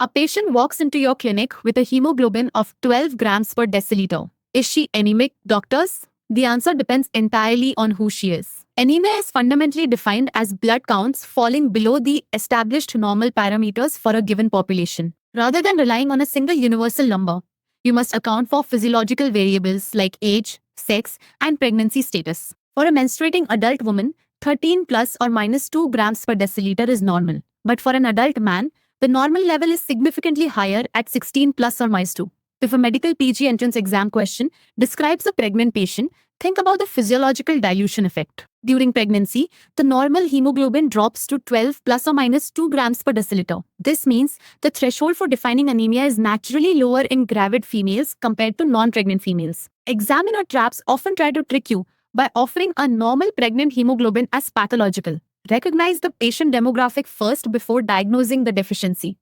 A patient walks into your clinic with a hemoglobin of 12 grams per deciliter. Is she anemic, doctors? The answer depends entirely on who she is. Anemia is fundamentally defined as blood counts falling below the established normal parameters for a given population. Rather than relying on a single universal number, you must account for physiological variables like age, sex, and pregnancy status. For a menstruating adult woman, 13 plus or minus 2 grams per deciliter is normal. But for an adult man, the normal level is significantly higher at 16 plus or minus 2. If a medical PG entrance exam question describes a pregnant patient, think about the physiological dilution effect. During pregnancy, the normal hemoglobin drops to 12 plus or minus 2 grams per deciliter. This means the threshold for defining anemia is naturally lower in gravid females compared to non-pregnant females. Examiner traps often try to trick you by offering a normal pregnant hemoglobin as pathological. Recognize the patient demographic first before diagnosing the deficiency.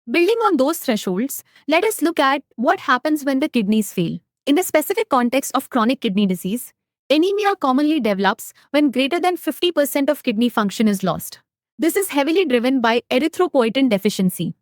Building on those thresholds, let us look at what happens when the kidneys fail. In the specific context of chronic kidney disease, anemia commonly develops when greater than 50% of kidney function is lost. This is heavily driven by erythropoietin deficiency.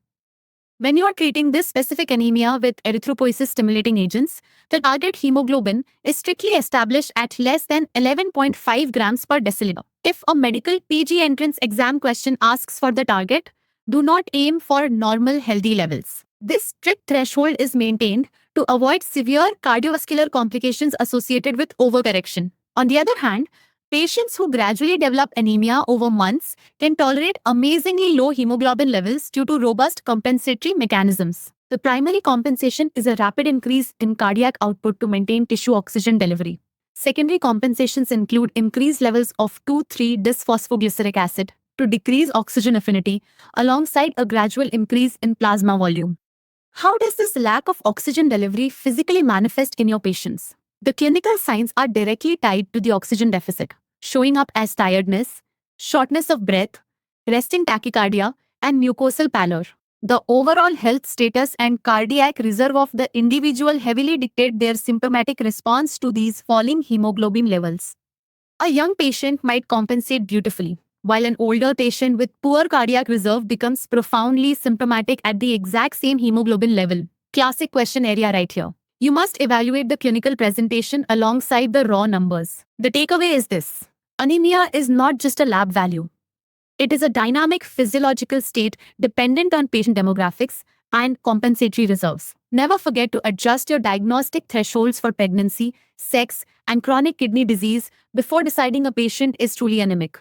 When you are treating this specific anemia with erythropoiesis-stimulating agents, the target hemoglobin is strictly established at less than 11.5 grams per deciliter. If a medical PG entrance exam question asks for the target, do not aim for normal healthy levels. This strict threshold is maintained to avoid severe cardiovascular complications associated with overcorrection. On the other hand, patients who gradually develop anemia over months can tolerate amazingly low hemoglobin levels due to robust compensatory mechanisms. The primary compensation is a rapid increase in cardiac output to maintain tissue oxygen delivery. Secondary compensations include increased levels of 2,3-bisphosphoglyceric acid to decrease oxygen affinity alongside a gradual increase in plasma volume. How does this lack of oxygen delivery physically manifest in your patients? The clinical signs are directly tied to the oxygen deficit, showing up as tiredness, shortness of breath, resting tachycardia, and mucosal pallor. The overall health status and cardiac reserve of the individual heavily dictate their symptomatic response to these falling hemoglobin levels. A young patient might compensate beautifully, while an older patient with poor cardiac reserve becomes profoundly symptomatic at the exact same hemoglobin level. Classic question area right here. You must evaluate the clinical presentation alongside the raw numbers. The takeaway is this: anemia is not just a lab value. It is a dynamic physiological state dependent on patient demographics and compensatory reserves. Never forget to adjust your diagnostic thresholds for pregnancy, sex, and chronic kidney disease before deciding a patient is truly anemic.